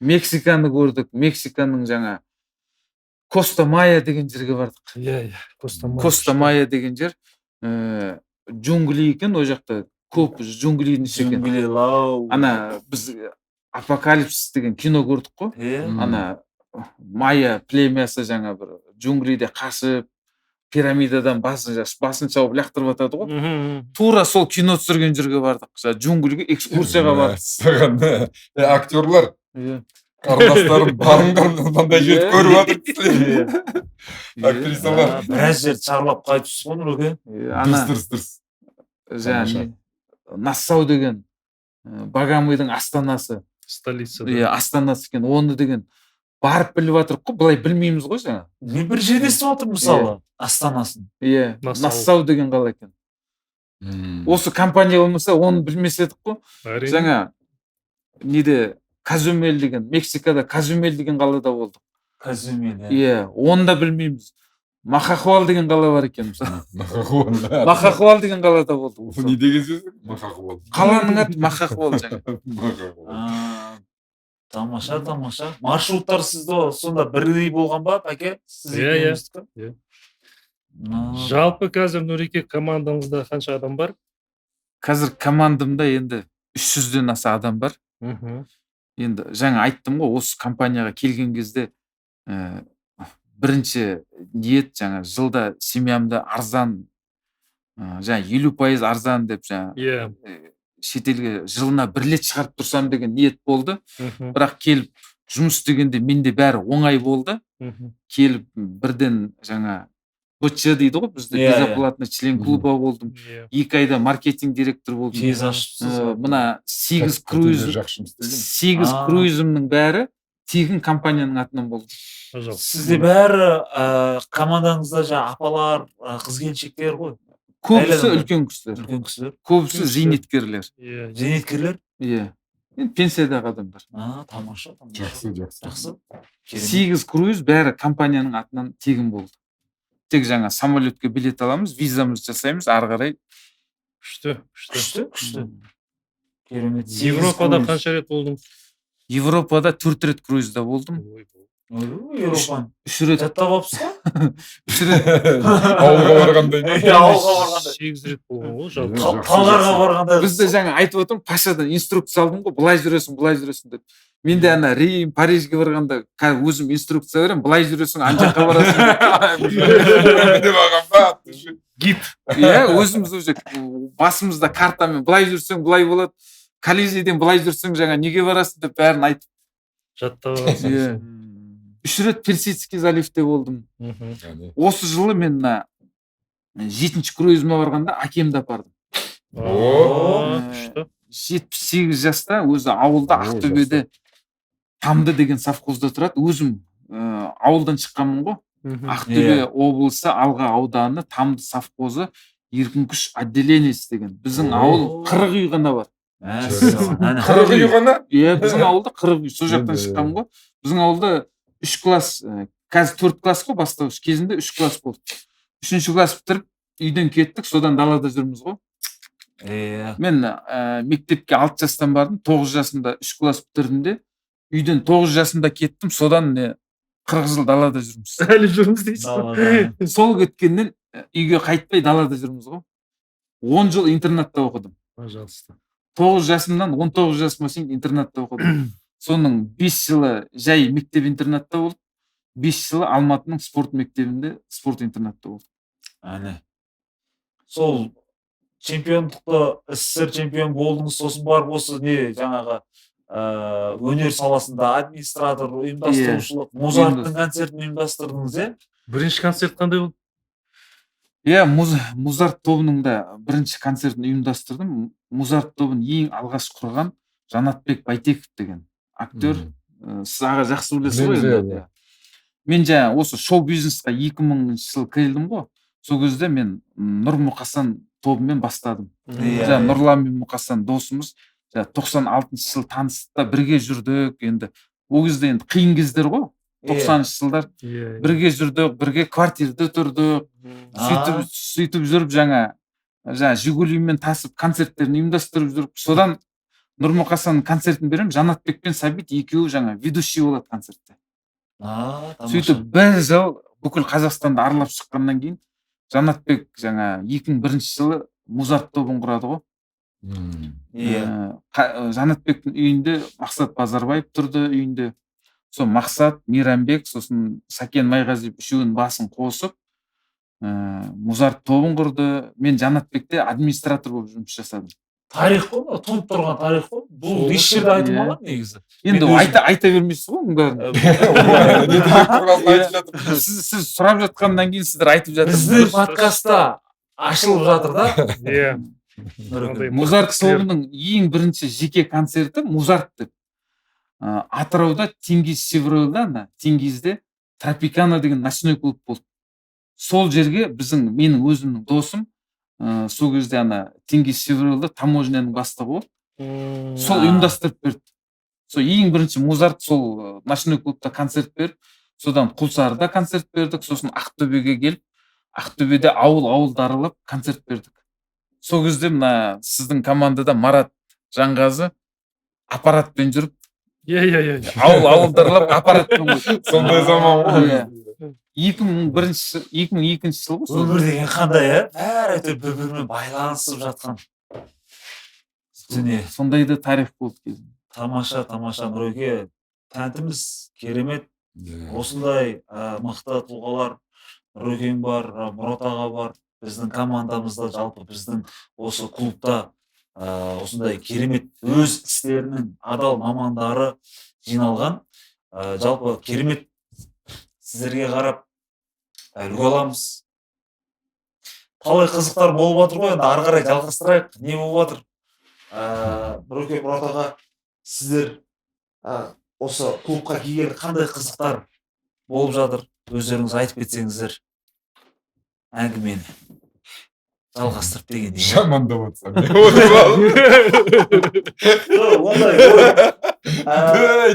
Мексиканы көрдік. Мексиканың жаңа Коста Майя деген жерге бардық. Иә, Коста Майя деген жер джунгли екен, ол жақта көп джунглидің іші екен. Джунгли Ана біз Апокалипсис деген кино көрдік қой. Ана майя племясы жаңа бір джунглиде қашып, пирамидадан басын шауып лақтырып атады ғой. Тура сол кино түсірген жерге бардық. Джунглиге экскурсияға бардық. Актерлар қарындастарым барыңдар мынандай жерді көріп жатыр. Актрисалар біраз жерді шарлап қайтыпсыз ғой Нұреке. дұрыс. Жаңа Нассау деген Багамыйдың астанасы. Столица. Астанасы екен. Оны деген барып біліп жатырық қой, былай білмейміз ғой жаңа. Мен бір жерде естіп отырмын мысалы, астанасын. Нассау деген қала екен. Осы компания болмаса, оны білмес едік қой. Жаңа неде Казумель деген, Мексикада Казумель деген қалада болдық. Казумель. Оны да білмейміз. Махахуал деген қала бар екен. Махахуал деген қалада болдық. Не деген сөз? Махахуал. Қаланың аты Махахуал жаңа. Тамаша. Маршруттар сізді сонда бірдей болған ба, Пәке? Иә. Жалпы қазір Нұреке командаңызда қанша адам бар? Қазір командамда енді 300-ден аса адам бар. Енді жаңа айттым ғой, осы компанияға келген кезде бірінші ниет жаңа жылда семьямда арзан, жаңа 50% арзан деп жаңа шетелге жылына 1 рет шығарып тұрсам деген ниет болды. Бірақ келіп жұмыс істегенде менде бәрі оңай болды. Келіп бірден жаңа БЧ дейді ғой, бізде безоплатный член клуба болдым. 2 айда маркетинг директор болдым. Тез ашыпсыз. Мына 8 круизімнің бәрі тегін компанияның атынан болды. Сізде бәрі командаңызда жаңа апалар, қыз-келіншектер ғой. Көбісі үлкен кісілер. Көбісі зейнеткерлер. Зейнеткерлер? Иә. Пенсиядағы адамдар. Тамаша. Жақсы. 8 круиз бәрі компанияның атынан тегін болды. Тек жаңа самолетке билет аламыз, визамыз жасаймыз, ары қарай. Күшті. Керемет. Европада қанша рет болдыңыз? Европада 4 рет круизда болдым. Европаны 3 рет жаттап алыпсыз ба? 3 рет Ауылға барғанда. 8 рет болған ғой жалпы. Талғарға барғанда. Бізде жаңа айтып отырмын, Пашадан инструкция алдым ғой, былай жүресің деп. Мен де ана Рим, Парижге барғанда өзім инструкция беремін, былай жүресің, ана жаққа барасың. Гид. Өзіміз уже басымызда картамен былай жүрсең, былай болады. Колизейден былай жүрсең, жаңа неге барасың деп бәрін айтып жаттап аласың. 3 рет Персидский заливте болдым. Осы жылы мен 7-ші круизіме барғанда әкемді апардым. 78 жаста өзі ауылда Ақтөбеде Тамды деген совхозда тұрады. Өзім ауылдан шыққанмын ғой. Ақтөбе облысы Алға ауданы Тамды совхозы еркін күш отделениесі деген. Біздің ауыл 40 үй ғана бар. 40 үй ғана? Біздің ауылда 40 үй. Сол жақтан шыққанмын ғой. Біздің ауылда 3 класс, қазір 4 класс қой, бастауыш кезінде 3 класс болды. 3-ші класс бітіріп, үйден кеттік, содан далада жүрміз ғой. Мен мектепке 6 жастан бардым, 9 жасымда 3 класс бітірдім де, үйден 9 жасымда кеттім, содан 40 жыл далада жүрміз. Әлі жүрміз дейсіз. Сол кеткеннен үйге қайтпай далада жүрміз ғой. 10 жыл интернатта оқыдым. 9 жасымнан 19 жасыма шейін интернатта оқыдым. Соның 5 жылы жай мектеп интернатта болды, 5 жылы Алматының спорт мектебінде спорт интернатта болды. Сол чемпиондықты, СССР чемпион болдыңыз, сосын барып осы жаңағы өнер саласында администратор, ұйымдастырушылық, Музарттың концертін ұйымдастырдыңыз, Бірінші концерт қандай болды? Музарт тобының да бірінші концертін ұйымдастырдым. Музарт тобын ең алғаш құрған Жанатбек Байтеков деген актер. Сіз аға жақсы білесіз ғой. Мен жаңа осы шоу-бизнесқа 2000 жыл келдім ғой. Сол кезде мен Нұр Мұқасан тобымен бастадым. Нұрлан мен Мұқасан досымыз 96 жыл танысықта бірге жүрдік. Енді ол кезде енді қиын кездер ғой. 90-шы жылдар бірге жүрдік, бірге квартирада тұрдық. Сөйтіп жүріп жаңа Жигулимен тасып концерттерін ұйымдастырып жүріп, содан Нұрмұқасанның концертін беремін, Жанатбек пен Сәбит екеуі жаңа ведущий болады концертте. Сөйтіп бір жыл бүкіл Қазақстанды аралап шыққаннан кейін Жанатбек жаңа 2001 жылы Музарт тобын құрады ғой. Жанатбектің үйінде Мақсат Базарбаев тұрды үйінде. Сол Мақсат, Мейрамбек, сосын Сәкен Майғазиев үшеуінің басын қосып, Музарт тобын құрды. Мен Жанатбекте администратор болып жұмыс жасадым. Тарих қой, туып тұрған тарих қой. Бұл еш жерде айтылмаған негізі. Енді айта бермейсіз ғой оның бәрін. Сіз сұрап жатқаннан кейін сіздер айтып жатырсыз. Біздің подкастта ашылып жатыр да. Музарт тобының ең бірінші жеке концерті Музарт деп. Атырауда Теңгизде Тропикана деген ночной клуб болды. Сол жерге менің өзімнің досым сол кезде Теңгиз-Севролда таможняның бастығы болды. Сол ұйымдастырып берді. Сол ең бірінші Музарт сол ночной клубта концерт беріп, содан Құлсарыда концерт бердік, сосын Ақтөбеге келіп, Ақтөбеде ауылды аралап концерт бердік. Сол кезде сіздің командада Марат Жанғазы аппаратпен жүріп, ауылдарлап аппаратпен қойды. Сондай заман ғой. 2002 жыл ғой. Өмір деген қандай, бәрі әйтеуір бір-бірімен байланысып жатқан. Сондай да тарих болды. Тамаша, Нұреке. Тәнтіміз керемет. Осындай мықты тұлғалар Нұрекең бар, Мұрат аға бар. Біздің командамызда, жалпы біздің осы клубта осындай керемет өз істерінің адал мамандары жиналған. Жалпы керемет сіздерге қарап үлгі аламыз. Талай қызықтар болып жатыр ғой, енді ары қарай жалғастырайық. Не болып жатыр? Нұреке, Мұрат аға, сіздер осы клубқа келген қандай қызықтар болып жатыр? Өздеріңіз айтып кетсеңіздер әңгімені жалғастырып дегендей. Жамандап отырсам.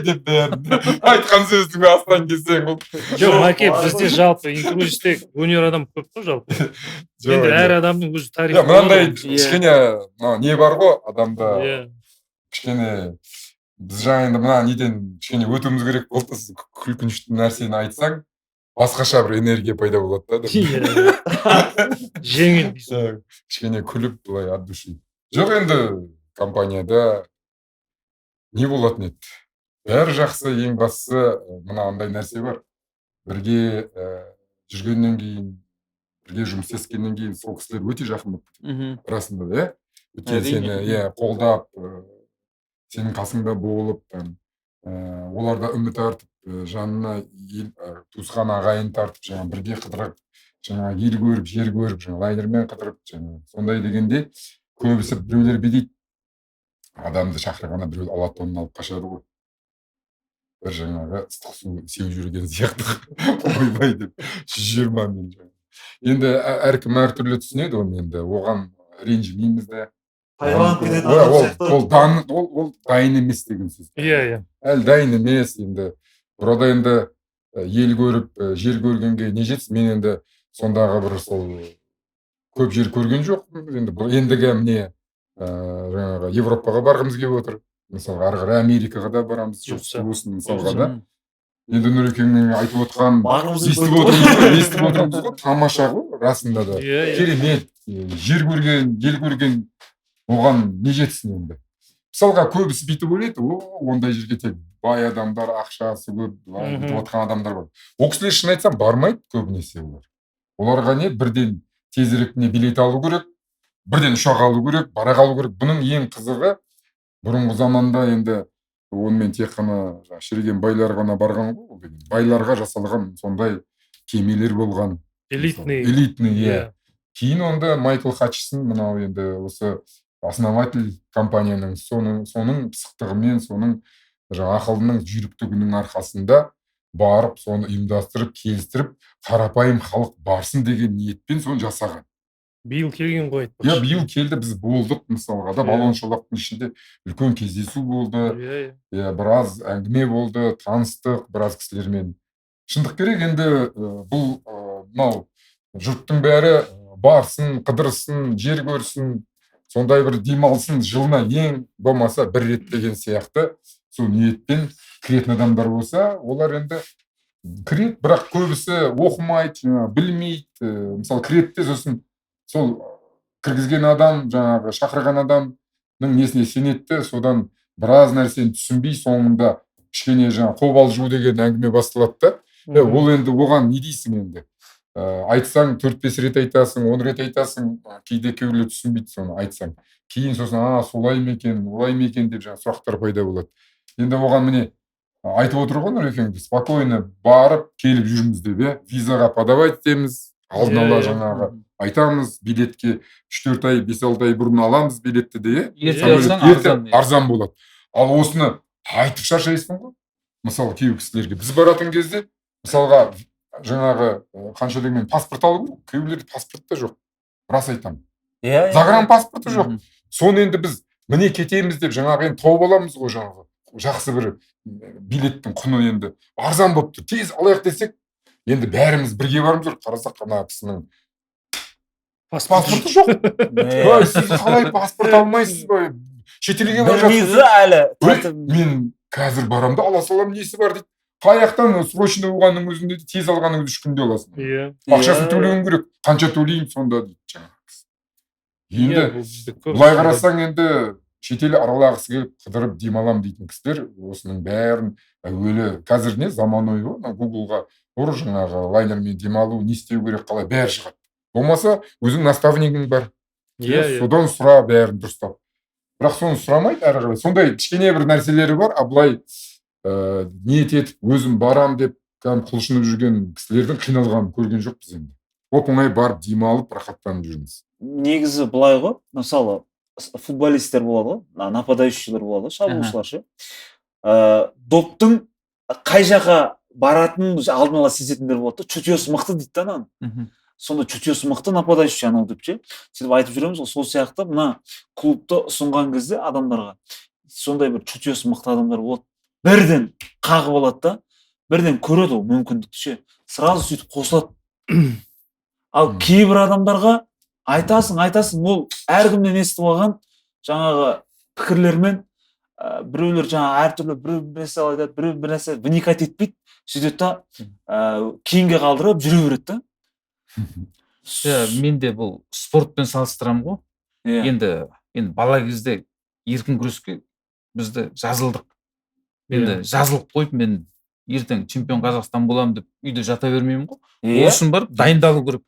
Деп бәрін. Айтқан сөздің астан келсең ол. Жоқ, Мәке, бізде жалпы инкрузисте өнер адам көп қой жалпы. Енді әр адамның өз тарихы. Мынандай кішкене не бар ғой адамда. Кішкене біз жаңа енді мына неден кішкене өтуіміз керек болды. Күлкінішті нәрсені айтсаң, басқаша бір энергия пайда болады да. Жеңіл. Кішкене күліп былай от души. Жоқ, енді компанияда не болатын еді? Бәрі жақсы, ең бастысы мынандай нәрсе бар. Бірге жүргеннен кейін, бірге жұмыс істескеннен кейін сол кісілер өте жақын болып кетеді. Расында да, өте сені қолдап, сенің қасыңда болып, оларда үміт артып, жанына туысқан ағайын тартып, жаңа бірге қыдырып, жаңа ел көріп, жер көріп, жаңа лайнермен қыдырып, сондай дегенде көбісі біреулер бедейді. Адамды шақырғанда біреу ала тонын алып қашады ғой. Бір жаңағы ыстық су сеу жүрген сияқты ойбай деп 120 мен жаңа. Енді әркім әртүрлі түсінеді оны, енді оған ренжімейміз де. Пайдаланып кететін адам сияқты. Ол дайын емес деген сөз. Әлі дайын емес енді. Бұрада енді ел көріп, жер көргенге не жетсін? Мен енді сондағы бір сол көп жер көрген жоқпын. Енді ендігі міне жаңағы Европаға барғымыз келіп отыр. Мысалға ары қарай Америкаға да барамыз. Мысалға да. Енді Нұрекеңнің айтып отқан, естіп отырмыз ғой, тамаша ғой, расында да. Керемет, жер көрген, ел көрген, оған не жетсін енді. Мысалға көбісі бүйтіп ойлайды, ондай жерге тек бай адамдар, ақшасы көп, бүйтіп отқан адамдар бар. Ол кісілер шын айтсам бармайды көбінесе олар. Оларға не бірден тезірек не билет алу керек, бірден ұшақ алу керек, бара қалу керек. Бұның ең қызығы бұрынғы заманда енді онымен тек қана шіріген байлар ғана барған ғой. Байларға жасалған сондай кемелер болған. Элитный. Кейін онда Майкл Хатчисон, мынау енді осы основатель компанияның соның пысықтығымен, соның ақылының жүйріктігінің арқасында барып, соны ұйымдастырып, келістіріп, қарапайым халық барсын деген ниетпен соны жасаған. Биыл келген ғой. Биыл келді, біз болдық мысалға да, балон шолақтың ішінде үлкен кездесу болды. Біраз әңгіме болды, таныстық, біраз кісілермен шындық керек енді бұл мынау жұрттың бәрі барсын, қыдырсын, жер көрсін, сондай бір демалсын, жылына ең болмаса бір рет деген сияқты сол ниетпен кіретін адамдар болса, олар енді кіреді, бірақ көбісі оқымайды, білмейді, мысалы кіреді де сосын сол кіргізген адам, жаңағы шақырған адамның несіне сенеді, содан біраз нәрсені түсінбей соңында кішкене жаңағы қобалжу деген әңгіме басталады да. Ол енді оған не дейсің енді? Айтсаң 4-5 рет айтасың, 10 рет айтасың, кейде кейбіреулер түсінбейді соны айтсаң. Кейін сосын солай ма екен, олай ма екен деп жаңағы сұрақтар пайда болады. Енді оған міне айтып отыр ғой Нұрекеңді, спокойно барып келіп жүрміз деп, визаға подавать етеміз, алдын ала жаңағы айтамыз, билетке 3-4 ай, 5-6 ай бұрын аламыз билетті де, арзан болады. Ал осыны айтып шаршайсың ғой. Мысалы кейбір кісілерге біз баратын кезде, мысалға жаңағы қанша дегенмен паспорт алу, кейбіреулерде паспорт та жоқ. Рас айтамын. Загран паспорты жоқ. Соны енді біз міне кетеміз деп жаңағы енді тауып аламыз ғой, жаңағы жақсы бір билеттің құны енді арзан болып тұр. Тез алайық десек, енді бәріміз бірге барымыз жоқ. Қарасақ ана кісінің паспорты жоқ. Сіз қалай паспорт алмайсыз ба? Шетелге барып жатсыз. Мен қазір барамды ала салам, несі бар дейді. Қаяқтан срочно болғанның өзінде тез алғанның өзі 3 күнде аласың. Ақшасын төлеуің керек. Қанша төлеймін сонда дейді жаңағы. Енді былай қарасаң енді шетел аралағысы келіп қыдырып демалам дейтін кісілер осының бәрін әуелі қазір не заманауи ғой, Гуглға ұр жаңағы лайнермен демалу, не істеу керек, қалай бәрі шығады. Болмаса өзің наставнигің бар. Содан сұра бәрін дұрыстап. Бірақ соны сұрамайды әрі қарай. Сондай кішкене бір нәрселері бар, былай ниет етіп өзім барам деп құлшынып жүрген кісілердің қиналғанын көрген жоқпыз енді. Оп-оңай барып демалып рахаттанып жүрміз. Негізі былай ғой, мысалы футболисттер болады ғой, нападающийлер болады, шабуылшылар ше. Доптың қай жаққа баратынын алдын ала сезетіндер болады да, чутьесі мықты дейді да ананы. Сонда чутьесі мықты нападающий анау деп ше. Сөйтіп айтып жүреміз ғой, сол сияқты мына клубты ұсынған кезде адамдарға сондай бір чутьесі мықты адамдар болады. Бірден қағып алады да, бірден көреді ол мүмкіндікті ше. Сразу сөйтіп қосылады. Ал кейбір адамдарға айтасың, ол әркімнен естіп алған жаңағы пікірлермен біреулер жаңағы әртүрлі бір нәрсе айтады, бір нәрсе вникать етпейді, сөйтеді да кейінге қалдырып жүре береді да. Мен де бұл спортпен салыстырамын ғой. Енді бала кезде еркін күреске бізді жазылдық. Енді жазылып қойып, мен ертең чемпион Қазақстан боламын деп үйде жата бермеймін ғой. Ол үшін барып дайындалу керек.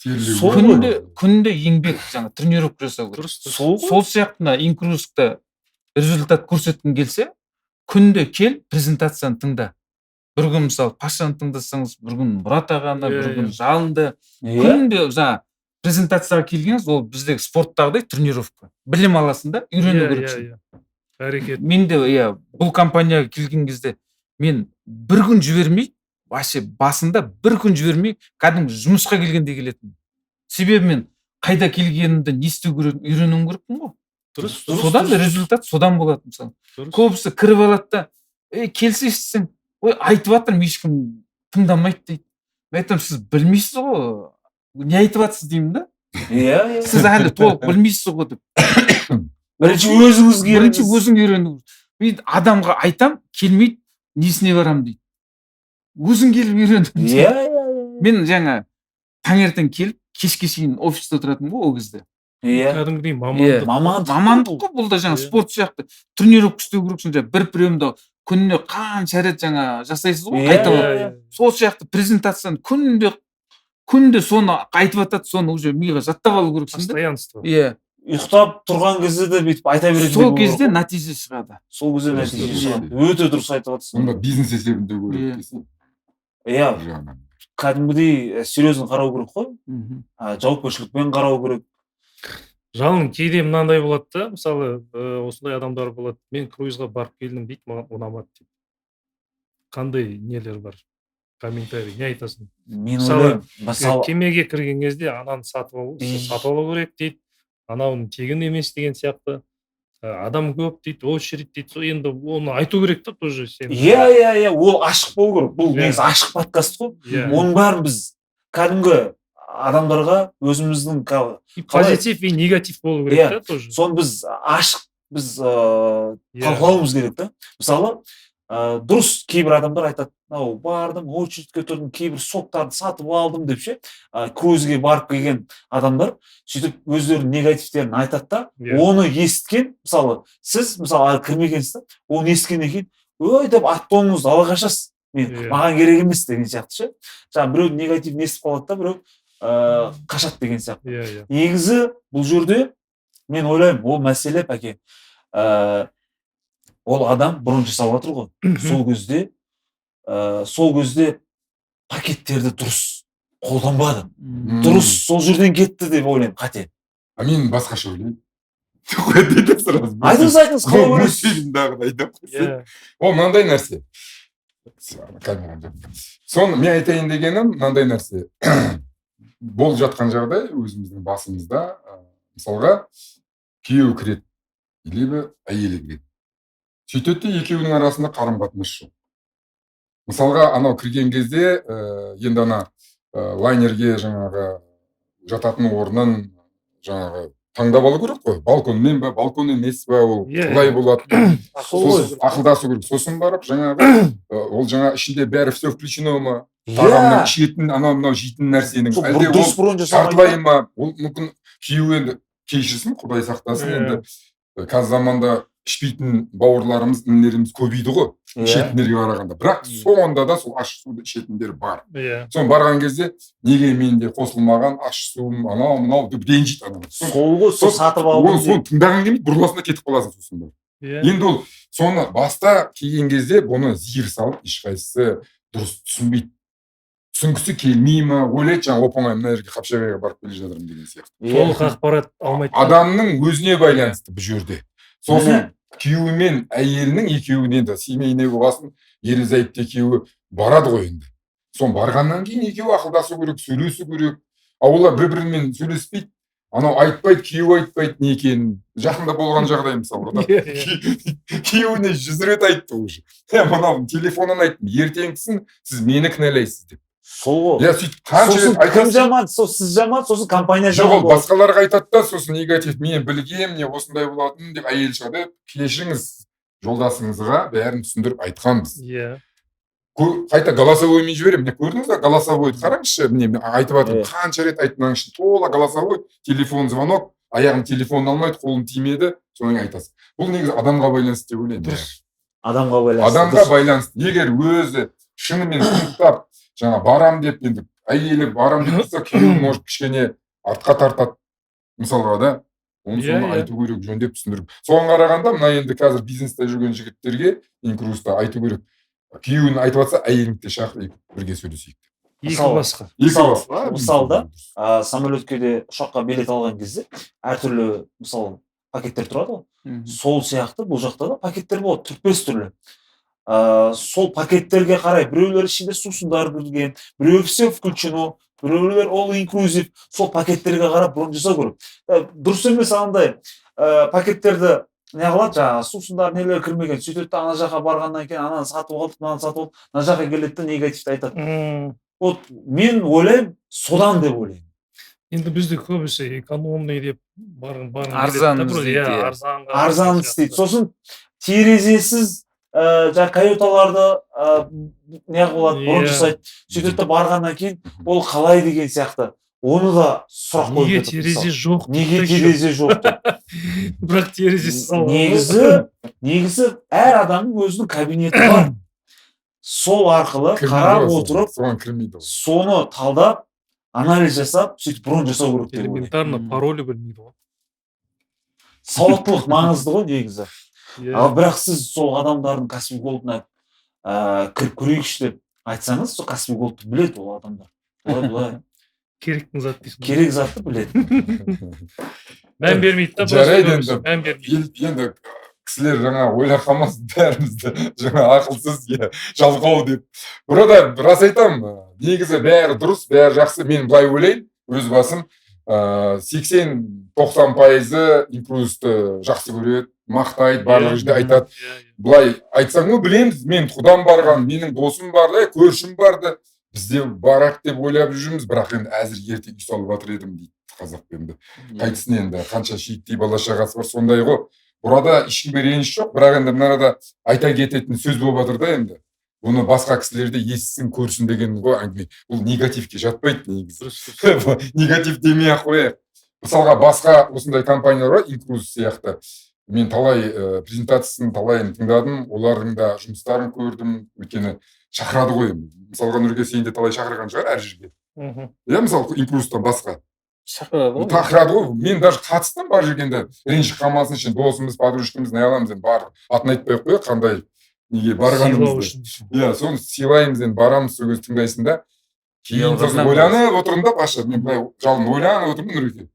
Күнде еңбек, жаңа тренировка жасау керек. Сол сияқты инкрузкта результат көрсеткің келсе, күнде кел, презентацияны тыңда. Бір күн мысалы Пашаны тыңдасаңыз, бір күн Мұрат ағаны, бір күн Жалынды. Күнде жаңа презентацияға келгеніңіз, ол біздегі спорттағыдай тренировка. Білім аласың да, үйрену керексің. Әрекет. Мен де бұл компанияға келген кезде мен бір күн жібермей, вообще басында бір күн жібермей, кәдімгі жұмысқа келгенде келетін. Себебі мен қайда келгенімді не істеу керек, үйренуім керекпін ғой. Содан да результат содан болады мысалы. Көбісі кіріп алады да, келсешсің, айтып жатырмын, ешкім тыңдамайды дейді. Мен айтамын, сіз білмейсіз ғой, не айтып жатсыз деймін да. Сіз әлі толық білмейсіз ғой деп. Бірінші өзің үйрену. Мен адамға айтам, келмейді, несіне барам дейді. Өзің келіп үйрен. Мен жаңа таңертең келіп, кешке шейін офиста отыратын ғой ол кезде. Кәдімгідей мамандық қой, бұл да жаңа спорт сияқты. Тренировка істеу керексің, бір приемда күніне қанша рет жаңа жасайсыз ғой, қайталап. Сол сияқты презентацияны күнде соны айтып жатады, соны уже миға жаттап алу керексің. Постоянство. Ұйықтап тұрған кезде де бүйтіп айта береді. Сол кезде нәтиже шығады. Өте дұрыс айтып жатсың. Онда бизнес есебінде көреді. Кәдімгідей серьезно қарау керек қой. Жауапкершілікпен қарау керек. Жалын кейде мынандай болады да, мысалы осындай адамдар болады. Мен круизға барып келдім дейді, маған ұнамады дейді. Қандай нелер бар? Комментарий, не айтасың? Мысалы кемеге кірген кезде ананы сатып алу керек дейді. Анауын тегін емес деген сияқты. адам көп дейді, очередь дейді, енді оны айту керек та тоже сен. Иә, ол ашық болу керек. Бұл негізі ашық подкаст қой. Оның бәрін біз кәдімгі адамдарға өзіміздің позитив и негатив болу керек та тоже. Соны біз ашық біз талқылауымыз керек та. Мысалы, дұрыс кейбір адамдар айтады, бардым, очередьке тұрдым, кейбір соктарды сатып алдым деп ше, көзге барып келген адамдар сөйтіп өздерінің негативтерін айтады да, оны естіген, мысалы, сіз мысалы кірмегенсіз, оны естігеннен кейін, ой деп ат-тоныңызды ала қашасыз. Маған керек емес деген сияқты ше. Жаңа біреу негативін естіп қалады да, біреу қашады деген сияқты. Негізі бұл жерде мен ойлаймын, ол мәселе пәке. Ол адам бұрын жасап жатыр ғой. Сол кезде пакеттерді дұрыс қолданбады. Дұрыс сол жерден кетті деп ойлаймын, қате. Мен басқаша ойлаймын. Айтыңыз, қалай ойлайсыз? Ол мынандай нәрсе. Соны мен айтайын дегенім мынандай нәрсе. Болып жатқан жағдай өзіміздің басымызда, мысалға, күйеу кіреді, или әйелі кіреді. Сөйтеді де екеуінің арасында қарым-қатынас жоқ. Мысалға, анау кірген кезде, енді ана лайнерге жаңағы жататын орнын жаңағы таңдап алу керек қой. Балконмен ба, балкон емес па, ол қалай болады. Ақылдасу керек. Сосын барып жаңағы, ол жаңа ішінде бәрі все включено ма? Тағамның ішетін, анау жейтін нәрсенің. Әлде ол жартылай ма? Ол мүмкін күйеуі енді кешірсін, Құдай сақтасын. Енді қазір заманда ішпейтін бауырларымыз, інілеріміз көбейді ғой, ішетіндерге қарағанда. Бірақ соңында да сол ащы суды ішетіндер бар. Соны барған кезде, неге менде қосылмаған ащы суым, анау деп ренжиді адам. Сол ғой, сол сатып алып. Соны тыңдаған келмейді, бұрыласына кетіп қаласың сосын бар. Енді ол соны баста келген кезде бұны зиыр салып, ешқайсысы дұрыс түсінбейді. Түсінгісі келмей ма, ойлайды, жаңа оп-оңай мына жерге Қапшағайға барып келе жатырмын деген сияқты. Толық ақпарат алмайды. Адамның өзіне байланысты бұл жерде. Сосын күйеуі мен әйелінің екеуіне де семейіне болғасын, ерлі-зайыпты екеуі барады ғой енді. Соны барғаннан кейін екеуі ақылдасу керек, сөйлесу керек. Олар бір-бірімен сөйлеспейді. Анау айтпайды, күйеуі айтпайды не екенін. Жақында болған жағдай мысалы. Күйеуіне 100 рет айтты уже. Мынау телефонын айттым, ертеңгісін сіз мені кінәлайсыз деп. Сол ғой. Сосын кім жаман, сіз жаман, сосын компания жаман болады. Басқаларға айтады да, сосын негатив, мен білгем, не осындай болатын деп әйел шығады. Кешіріңіз, жолдасыңызға бәрін түсіндіріп айтқанбыз. Қайта голосовоймен жіберем. Міне көрдіңіз ба, голосовойды қараңызшы, міне айтып жатырмын, қанша рет айттым ішін, тола голосовой, телефон звонок, аяғын телефон алмайды, қолын тимеді, соны айтасыз. Бұл негізі адамға байланысты деп ойлаймын. Адамға байланысты. Адамға байланысты. Егер өзі шынымен құнттап, жаңа барам деп, енді әйелі барам деп тұрса, күйеуі может кішкене артқа тартады. Мысалға да, оны соны айту керек, жөндеп түсіндіріп. Соған қарағанда, мына енді қазір бизнесте жүрген жігіттерге, инкруста айту керек. Күйеуін айтып жатса, әйеліңді де шақыр, бірге сөйлесейік. Екі басқа. Мысалда, самолетке де ұшаққа билет алған кезде, әртүрлі, мысалы, пакеттер тұрады ғой. Сол сияқты бұл жақта да пакеттер болады, 4-5 түрлі. Сол пакеттерге қарай біреулер ішінде сусындар кірген, біреу все включено, біреулер all inclusive, сол пакеттерге қарап бұрын жасау керек. Дұрыс емес андай пакеттерді не қылады, жаңағы сусындар нелер кірмеген, сөйтеді ана жаққа барғаннан кейін ананы сатып алып, мынаны сатып алып, ана жаққа келеді де негативті айтады. Вот мен ойлаймын, содан деп ойлаймын. Енді бізде көбісі экономный деп арзан істейді. Сосын терезесіз жаңа каюталарды не қылады, бұрын жасайды. Сөйтеді барғаннан кейін ол қалай деген сияқты. Оны да сұрақ қойып неге терезе жоқ? Неге терезе жоқ? Бірақ терезесі салған. Негізі әр адамның өзінің кабинеті бар. Сол арқылы қарап отырып, соны талдап, анализ жасап, сөйтіп бұрын жасау керек деп ойлаймын. Элементарно паролі білмейді ғой. Сауаттылық маңызды ғой негізі. Ал бірақ сіз сол адамдардың Каспий Голдына кіріп көрейікші деп айтсаңыз, сол Каспий Голдты біледі ол адамдар. Олай керектің зат дейсің. Керек затты біледі. Мән бермейді да. Жарайды енді кісілер жаңа ойлап қалмасын, бәрімізді жаңа ақылсыз, жалқау деп. Burada рас айтам, негізі бәрі дұрыс, бәрі жақсы. Мен былай ойлаймын, өз басым 80-90% инкрузды жақсы көреді, мақтайды, барлық жерде айтады. Былай айтсаң, білеміз, мен құдам барған, менің досым барды, көршім барды, бізде барақ деп ойлап жүрміз, бірақ енді әзір ерте үй салып жатыр едім дейді қазақ. Енді қайтсын, енді қанша шиеттей бала шағасы бар, сондай ғой. Burada ешкімге реніш жоқ, бірақ енді мынада айта кететін сөз болып жатыр да, енді бұны басқа кісілерде естісін, көрсін деген ғой әңгіме. Бұл негативке жатпайды негізі. Негатив демей ақ қояйық. Мысалға басқа осындай компаниялар бар, Инкруз сияқты. Мен талай презентациясын талайын тыңдадым, олардың да жұмыстарын көрдім, өйткені шақырады ғой. Мысалға Нұрге сен де талай шақырған шығар әр жерге. Иә, мысалы Инкрузтан басқа шақырады ғой. Мен даже қатыстым бар жүргенде, ренжіп қалмасын үшін, досымыз, подружкамыз, не аламыз енді, бар атын айтпай ақ қояйық, қандай неге барғанымызды. Иә, соны сыйлаймыз, енді барамыз, сол кезде тыңдайсың да. Кейін ойланып отырмын да, Паша, мен былай жалын ойланып отырмын Нұреке.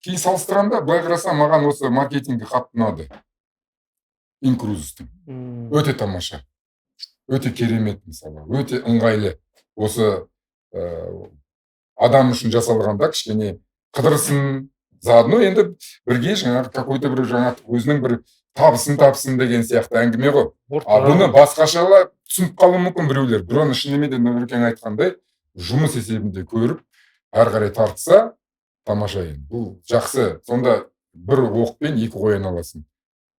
Кейін салыстырамын да, былай қарасам, маған осы маркетингі қатты ұнады. Инкрузтың. Өте тамаша. Өте керемет, мысалы. Өте ыңғайлы. Осы адам үшін жасалған да, кішкене қыдырсын, заодно енді бірге жаңағы какой-то бір жаңағы өзінің бір табысын деген сияқты әңгіме ғой. Бұны басқашалап түсініп қалуы мүмкін біреулер. Бұны шынымен де Нұрекең айтқандай жұмыс есебінде көріп, әрі қарай тартса, тамаша енді. Бұл жақсы. Сонда бір оқпен екі қоян аласың.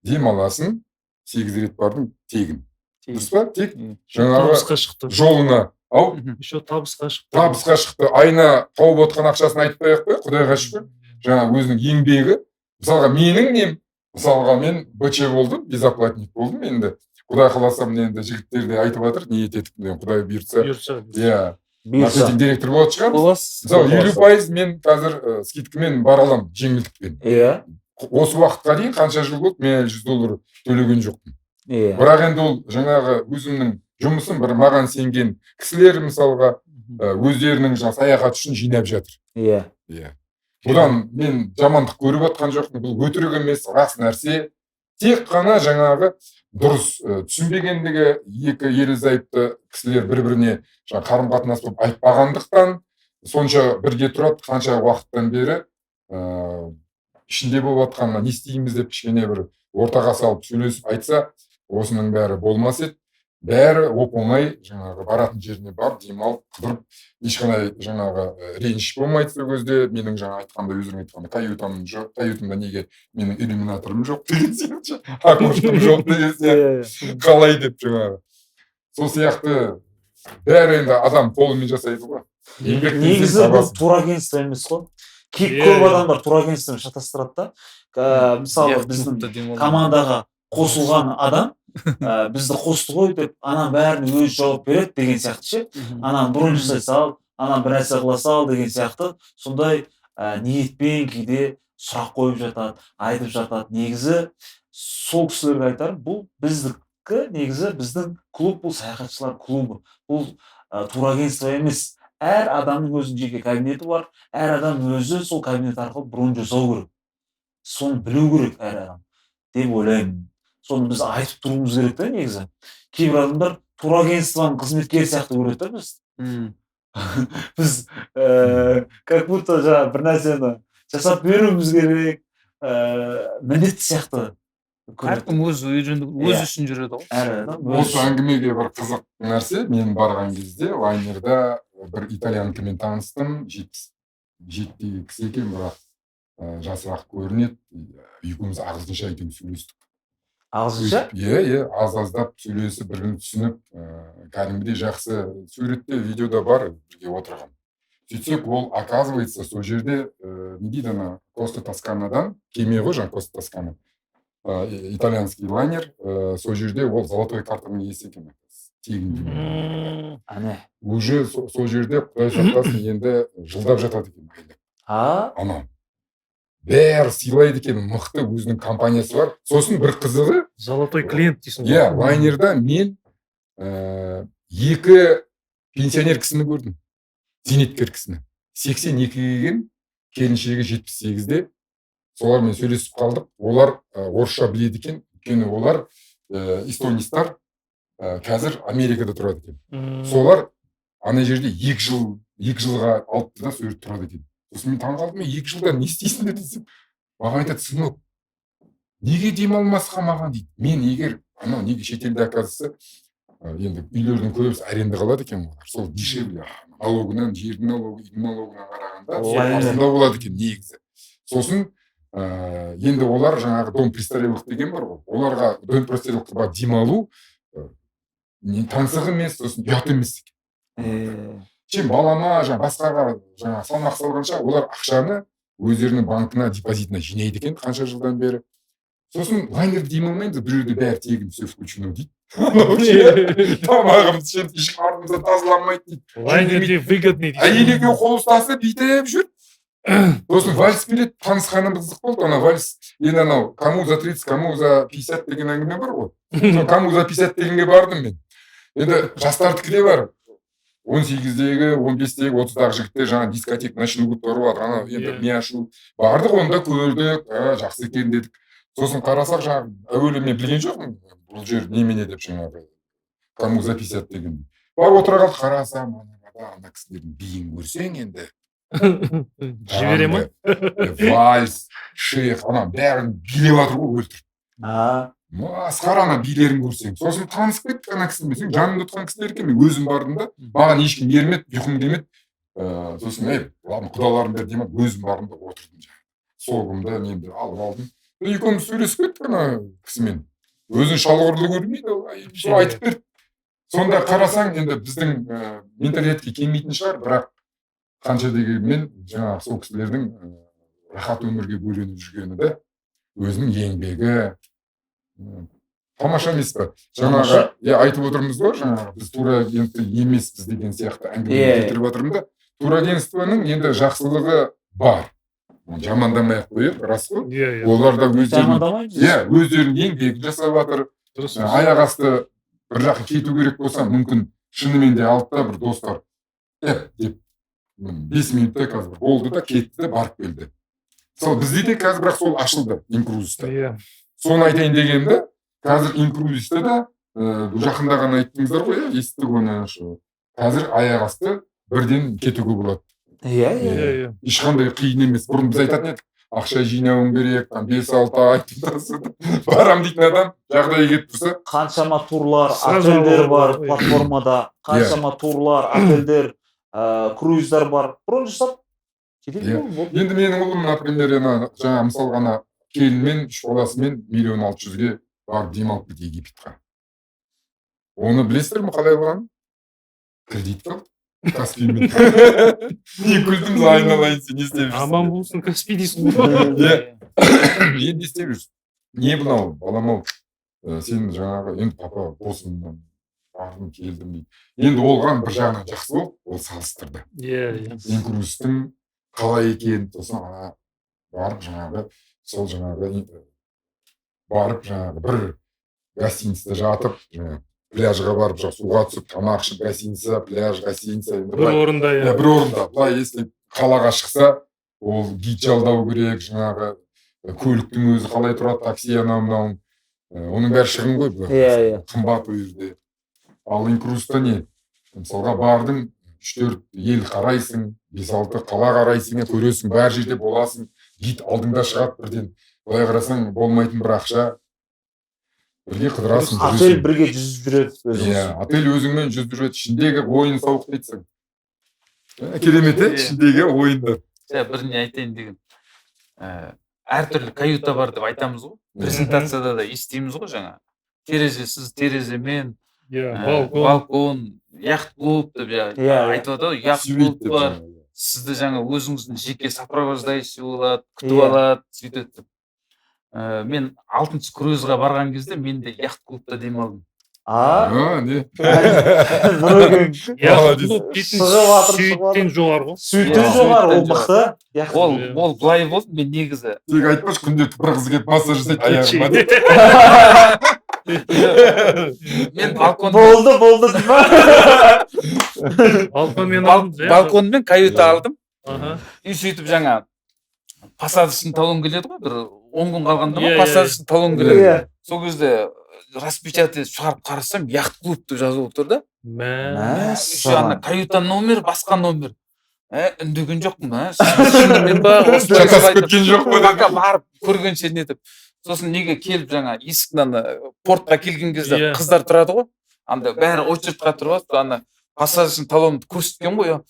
Дем аласың, 8 рет бардың тегін. Дұрыс па? Тек жаңағы жолына. Ау? Еще табысқа шықты. Табысқа шықты. Айына тауып отқан ақшасын айтпай ақ қой, Құдайға шүкір. Жаңағы өзінің еңбегі. Мысалға менің нем, мысалға мен БЧ болдым, безоплатник болдым енді. Құдай қаласа, мен енді жігіттер де айтып жатыр, ниет етіп, Құдай бұйыртса. Иә. Маркетинг директор болады шығармыз. Мысалы 50% мен қазір скидкамен бара аламын, жеңілдікпен. Иә. Осы уақытқа дейін қанша жыл болды, мен $100 төлеген жоқпын. Бірақ енді ол жаңағы өзімнің жұмысым, бір маған сенген кісілер мысалға өздерінің саяхат үшін жинап жатыр. Иә. Бұдан мен жамандық көріп отқан жоқпын, бұл өтірік емес, рас нәрсе. Тек қана жаңағы дұрыс түсінбегендігі, екі ерлі-зайыпты кісілер бір-біріне қарым-қатынас болып айтпағандықтан сонша бірге тұрады, қанша уақыттан бері ішінде болып жатқанына не істейміз деп кішкене бір ортаға салып сөйлесіп айтса, осының бәрі болмас еді. Бәрі оп-оңай жаңағы баратын жеріне барып, демалып, қыдырып, ешқандай жаңағы реніш болмайды сол кезде. Менің жаңа айтқанда, өзің айтқанда, каютамның жоқ, каютымда неге менің иллюминаторым жоқ деген сияқты, окошкам жоқ деген сияқты. Қалай деп жаңағы. Сол сияқты бәрі енді адам қолымен жасайды ғой. Негізі бұл турагентство емес қой. Көп адамдар турагентствомен шатастырады да. Мысалы біздің командаға қосылған адам бізді қосты ғой деп, анан бәрін өз жауап береді деген сияқты ше. Анан бұрын жасай сал, анан бір нәрсе қыла сал деген сияқты. Сондай ниетпен кейде сұрақ қойып жатады, айтып жатады. Негізі сол кісілерге айтарым, бұл біздікі, негізі біздің клуб, бұл саяхатшылар клубы. Бұл турагентство емес. Әр адамның өзінің жеке кабинеті бар. Әр адам өзі сол кабинет арқылы бронь жасау керек. Соны білу керек әр адам деп ойлаймын. Соны біз айтып тұруымыз керек та негізі. Кейбір адамдар турагентствоның қызметкері сияқты көреді да біз. Біз как будто бір нәрсені жасап беруіміз керек, міндетті сияқты. Әркім өзі үшін жүреді ғой. Осы әңгімеге бір қызық нәрсе, мен барған кезде лайнерда бір итальянкамен таныстым, 7 кісі екен, бірақ жасырақ көрінеді. Екеуміз ағылшынша екеуміз сөйлестік. Ағылшынша? Иә, аз-аздап сөйлесіп, бірін түсініп, кәдімгідей жақсы суретте, видеода бар, бірге отырған. Сөйтсек, ол оказывается, сол жерде не дейді ана Коста Тосканадан, кеме ғой жаңа Коста Тоскана, итальянский лайнер, сол жерде ол золотой картаның иесі екен. Ане. Уже сол жерде Құдай сақтасын енді жылдап жатады екен. Анау. Бәрі сыйлайды екен, мықты өзінің компаниясы бар. Сосын бір қызығы, золотой клиент дейсің. Иә, лайнерда мен 2 пенсионер кісіні көрдім. Зейнеткер кісіні. 82-ге келген, келіншегі 78-де. Солармен сөйлесіп қалдық. Олар орысша біледі екен. Өйткені олар эстонистар қазір Америкада тұрады екен. Солар ана жерде 2 жылға алыпты да сол жерде тұрады екен. Сосын мен таң қалдым, 2 жылда не істейсіңдер десем, маған айтады, сынок, неге демалмасқа маған дейді. Мен егер анау неге шетелде оказывается енді үйлердің көбісі аренда қалады екен олар. Сол дешевле налогынан, жердің налогы, үйдің налогына қарағанда арзандау болады екен негізі. Сосын енді олар жаңағы дом престарелых деген бар ғой. Оларға дом престарелыхқа барып демалу таңсық емес, сосын ұят емес екен. Чем балама жаңа басқаға жаңа салмақ салғанша олар ақшаны өздерінің банкына депозитына жинайды екен қанша жылдан бері. Сосын лайнер демалмайды, бір жерде бәрі тегін все включено дейді. Тамағымыз ішеді, еш қарнымызды тазаламайды дейді. Лайнерде выгодный дейді. Әйелге қол ұстасып бүйтіп жүр. Сосын вальс билет, танысқанымыз қызық болды. Ана вальс енді анау кому за 30, кому за 50 деген әңгіме бар ғой. Кому за 50 дегенге бардым мен. Енді жастардікі де бар. 18-дегі, 15-дегі, 30-дағы жігіттер жаңа дискотек, ночной клуб бар ғой, ана енді мияшу бардық, онда көрдік, жақсы екен дедік. Сосын қарасақ жаңағы әуелі мен білген жоқпын, бұл жер немене деп жаңағы кому за 50 деген. Барып отыра қалды, қарасам, ана кісілердің биін көрсең енді. Жібере ма? Вальс, шейх, ана бәрін билеп жатыр ғой өлтіріп. Масқара ана билерін көрсең. Сосын танысып кеттік ана кісіні. Сен жанымда отырған кісілер екен, мен өзім бардым да. Маған ешкім бермеді, ұйқым келмеді. Сосын құдаларым бер демеп, өзім бардым да отырдым. Сол күнді мен де алып алдым. Екеуміз сөйлесіп кеттік ана кісімен. Өзін шалғұрлы көрмейді, сол айтып берді. Сонда қарасаң, енді біздің менталитетке келмейтін шығар, бірақ қанша дегенмен жаңағы сол кісілердің рахат өмірге бөленіп жүргені де өзінің еңбегі тамаша емес пе? Жаңағы айтып отырмыз ғой, жаңағы біз турагентті емеспіз деген сияқты әңгіме келтіріп жатырмын да. Турагентствоның енді жақсылығы бар. Жамандамай-ақ қояйық, рас қой. Олар да өздерінің еңбегін жасап жатыр. Аяқ асты бір жаққа кету керек болса, мүмкін шынымен де алды да бір достар деп 5 минутта қазір болды да кетті де барып келді. Сол бізде де қазір бірақ сол ашылды инкрузиста. Соны айтайын дегенде, қазір инкрузиста да жақында ғана айттыңыздар ғой, естідік оны. Қазір аяқ асты бірден кетуге болады. Ешқандай қиын емес. Бұрын біз айтатын едік, ақша жинауың керек, 5-6 ай барам дейтін адам жағдайы кетіп тұрса. Қаншама турлар, отельдер бар платформада, қаншама турлар, отельдер, круиздар бар. Бұрын жасап енді менің ұлым, например, жаңа мысал ғана келінмен, 3 баласымен 1,600,000-ге барып демалып кетті Египетқа. Оны білесіздер ме қалай алған? Кредит алып, Каспиймен. Не күлдім, айналайын, сен не істеп жүрсің? Аман болсын, Каспий дейсің ғой. Енді не істеп жүрсің? Не бұнау, балам-ау, сен жаңағы, енді папа болсын, бардым, келдім дейді. Енді олған бір жағынан жақсы болды, ол салыстырды. Инкрузистің қалай екен, сосын барып жаңағы, сол жаңағы барып жаңағы бір гостиницада жатып, пляжға барып суға түсіп, тамақ ішіп, гостиница, пляж, гостиница. Бір орында, бір орында. Былай, если қалаға шықса, ол гид жалдау керек, жаңағы көліктің өзі қалай тұрады, такси анау-мынауын. Оның бәрі шығын ғой, бұл. Қымбат ол жерде. Ал инкрузиста не? Мысалға бардың, 3-4 ел қарайсың, 5-6 қала қарайсың, көресің, бәр жерде боласың, гид алдыңда шығады бірден. Былай қарасаң, болмайтын бір ақша. Бірге қыдырасың. Отель бірге жүзіп жүреді. Отель өзіңмен жүзіп жүреді. Ішіндегі ойын сауық дейтсің. Керемет, ішіндегі ойындар. Біріне айтайын деген. Әртүрлі каюта бар деп айтамыз ғой. Презентацияда да естиміз ғой жаңа. Терезесіз, тереземен, балкон, яхт клуб деп айтып отыр. Яхт клуб бар. Сізді жаңа өзіңіздің жеке сопровождающий болады, күтіп алады, сөйтеді. Мен 6-шы круизға барған кезде мен де яхт клубта демалдым. Не? Яхт клуб дейтін сүйттен жоғары ғой. Сүйттен жоғары, ол мықты. Ол былай болды, мен негізі. Тек айтпашы, күнде бір қыз келіп массаж жасайды аяғыма деп. Мен балкон болды балконмен каюта алдым. И сөйтіп жаңа посадочный талон келеді ғой, бір 10 күн қалғанда ма посадочный талон келеді. Сол кезде распечатать шығарып қарасам, яхт клуб деп жазылып тұр да. Ана каюта номер, басқа номер. Үндеген жоқпын, шынымен ба? Жатасып кеткен жоқ па? Барып көргенше не деп. сосын неге келіп жаңа есіктен портқа келген кезде Иә. қыздар тұрады ғой, анда бәрі очередьқа тұрып алып, ана пассажирдің талонымды көрсеткен ғой,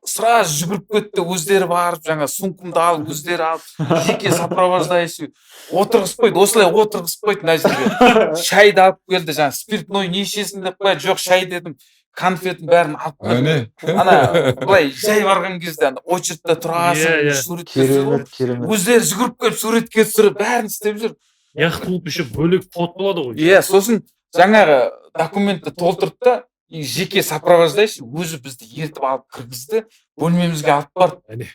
сразу жүгіріп кетті, өздері барып жаңа сумкамды алып, өздері алып, жеке сопровождающий отырғызып қойды, осылай отырғызып қойды мына жерге. Шайды алып келді, жаңа спиртной не ішесің деп қояды, жоқ шай дедім, конфетін бәрін алып келді. Ана былай жай барған кезде очередьте тұрасың, суретке түсіріп, керемет. өздері жүгіріп келіп суретке түсіріп, бәрін істеп жүр. Яхт клуб еще бөлек вход болады ғой. Иә, сосын жаңағы документті толтырды да, жеке сопровождающий өзі бізді ертіп алып кіргізді, бөлмемізге алып барды.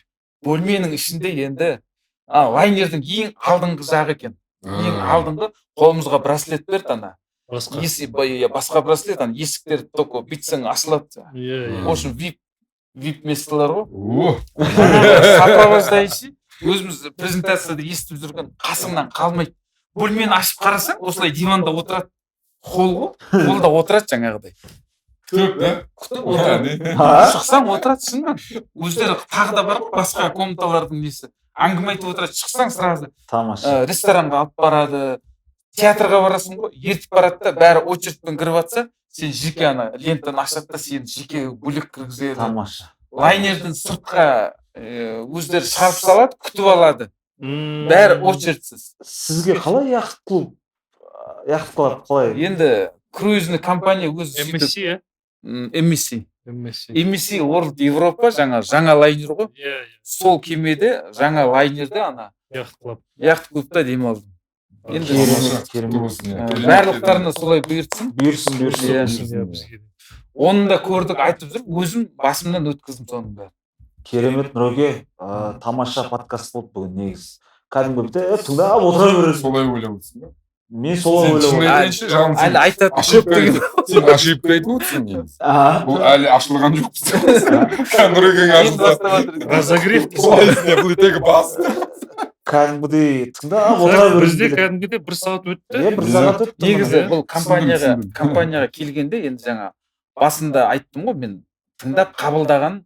Бөлменің ішінде енді лайнердің ең алдыңғы жағы екен. Ең алдыңғы қолымызға браслет берді, ана. Басқа браслет, ана есіктер только бүйтсең ашылады. В общем, вип месталар ғой. Сопровождающий өзіміз презентацияда естіп жүрген қасыңнан қалмайды. Бөлмені ашып қарасаң, осылай диванда отырады. Холда отырады жаңағыдай. Күтіп отырады. Шықсаң отырады, шынымен. Өздері тағы да бар ғой, басқа комнаталардың несі. Әңгіме айтып отырады, шықсаң сразу. Тамаша. Ресторанға алып барады. Театрға барасың ғой, ертіп барады да, бәрі очередьпен кіріп жатса, сен жеке ана лентаны ашады да, сені жеке бөлек кіргізеді. Тамаша. Лайнердің сыртқа өздері шығарып салады, күтіп алады. Бәрі очередьсіз. Сізге қалай яхт клуб? Яхт клуб қалай? Енді круизный компания өзі MSC, MSC World Европа жаңа лайнер ғой. Сол кемеде жаңа лайнерде ана яхт клубта демалдым. Енді барлықтарына солай бұйыртсын. Бұйырсын. Оны да көрдік, айтып жүр, өзім басымнан өткіздім соның бәрі. Керемет, Нұреке, тамаша подкаст болды бүгін негіз. Кәдімгі тыңдап отыра бересің. Солай ойлап отырсың ба? Мен солай ойлап отырмын. Әлі айтатын көп деген. Сен ошибка айтып отырсың негізі. Бұл әлі ашылған жоқпыз. Нұрекең ашылды. Разогрев. Плитегі басты. Кәдімгідей тыңдап отыра бересің. Бізде кәдімгідей 1 сағат өтті. 1 сағат өтті. Негізі бұл компанияға келгенде енді жаңа басында айттым ғой, мен тыңдап қабылдаған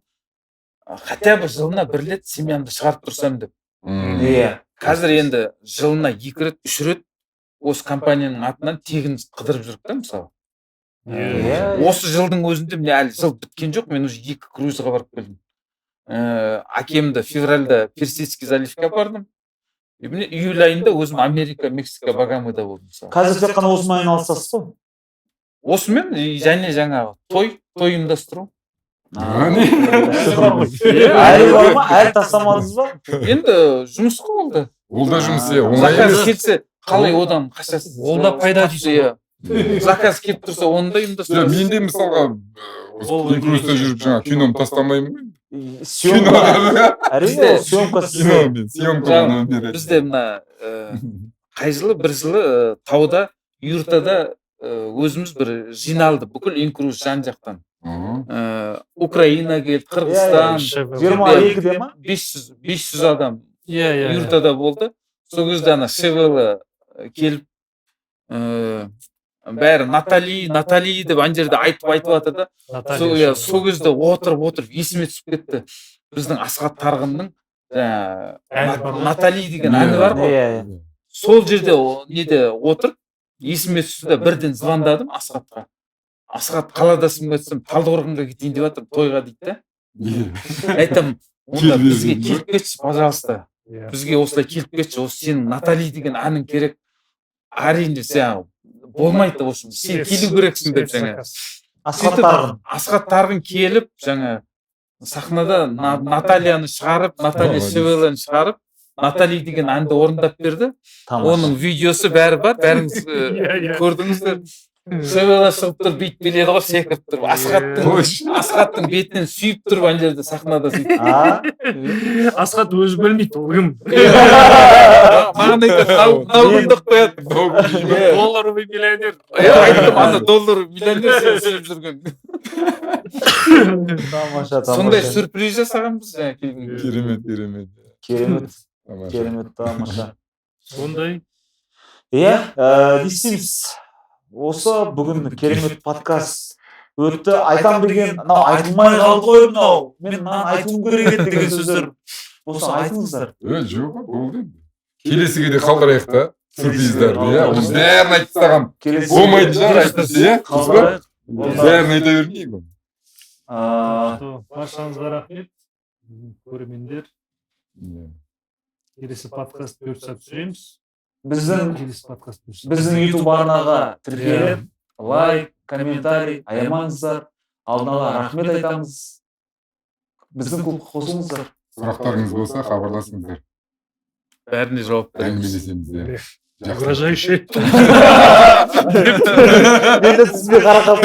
хотя бы жылына 1 рет семьямды шығарып тұрсам деп. Қазір енді жылына 2 рет, 3 рет осы компанияның атынан тегін қыдырып жүріп та, мысалы. Осы жылдың өзінде мне әлі жыл біткен жоқ, мен уже 2 круизға барып келдім. Әкемді февральда Персидский заливке бардым. Июль айында өзім Америка, Мексика, Багамыда болдым. Қазір тек қана осымен айналысасыз ғой? Осымен және жаңағы той ұйымдастыру. Әлі бар ма? Әлі тастамадыңыз ба? Енді жұмыс қой ол да. Ол да жұмыс, заказ келсе, қалай одан қашасыз? Ол да пайда дейді. Заказ келіп тұрса, оны да ұйымдастырасыз. Мен де мысалға инкрузда жүріп жаңа киноны тастамаймын. Әрине, съемкасы. Бізде мына қай жылы, 1 жылы тауда, юртада өзіміз бір жиналды, бүкіл инкруз жан жақтан. Украина келді, Қырғызстан, 22-де ма? 500 адам юртада болды. Сол кезде ана Шевелла келіп, бәрі Натали деп ан жерде айтып атыр да. Сол кезде отырып есіме түсіп кетті. Біздің Асқат Тарғынның Натали деген әні бар ғой. Сол жерде неде отырып, есіме түсті да бірден звондадым Асқатқа. Асқат, қаладасың ба десем, Талдықорғанға кетейін деп жатырмын, тойға дейді да. Айтам, онда бізге келіп кетші, пожалуйста. Бізге осылай келіп кетші, осы сенің Натали деген әнің керек. Әрине, сен болмайды, осы сен келу керексің деп жаңа. Асқат Тарғын келіп, жаңа сахнада Наталияны шығарып, Наталья Шевелланы шығарып, Натали деген әнді орындап берді. Оның видеосы бәрі бар, бәріңіз көрдіңіздер. Шевелла шығып тұр, бейт биледі ғой, секіріп тұр. Асқаттың бетінен сүйіп тұрып ан жерде сахнада сөйтіп. Асқат өзі білмейді, ол кім? Маған айтады, наугындық қояды. Долларовый миллионер. Айттым, ана долларовый миллионер сен сөйлеп жүрген. Сондай сюрприз жасағанбыз. Керемет, тамаша. Сондай. Иә, не істейміз? Осы бүгін керемет подкаст өтті. Айтам деген, айтылмай қалды ғой мынау. Мен айтуым керек еді деген сөздер. Осы айтыңыздар. Жоқ, болды. келесіге де қалдырайық та сюрприздерді, иә. Оның бәрін айтып тастаған келесі болмайтын шығар айтпаса, иә. қалдырайық. Бәрін айта бермейік оны. Баршаңызға рахмет. Көрермендер. Иә. Келесі подкаст 4 сағат түсіреміз. Біздің YouTube арнаға тіркеліп, лайк, комментарий аямаңыздар. Алдын ала рахмет айтамыз. Біздің клубқа қосылыңыздар. Сұрақтарыңыз болса хабарласыңыздар. Бәріне жауап береміз. Әңгімелесеміз, иә. Угрожающий. Мен де сізбен қарақап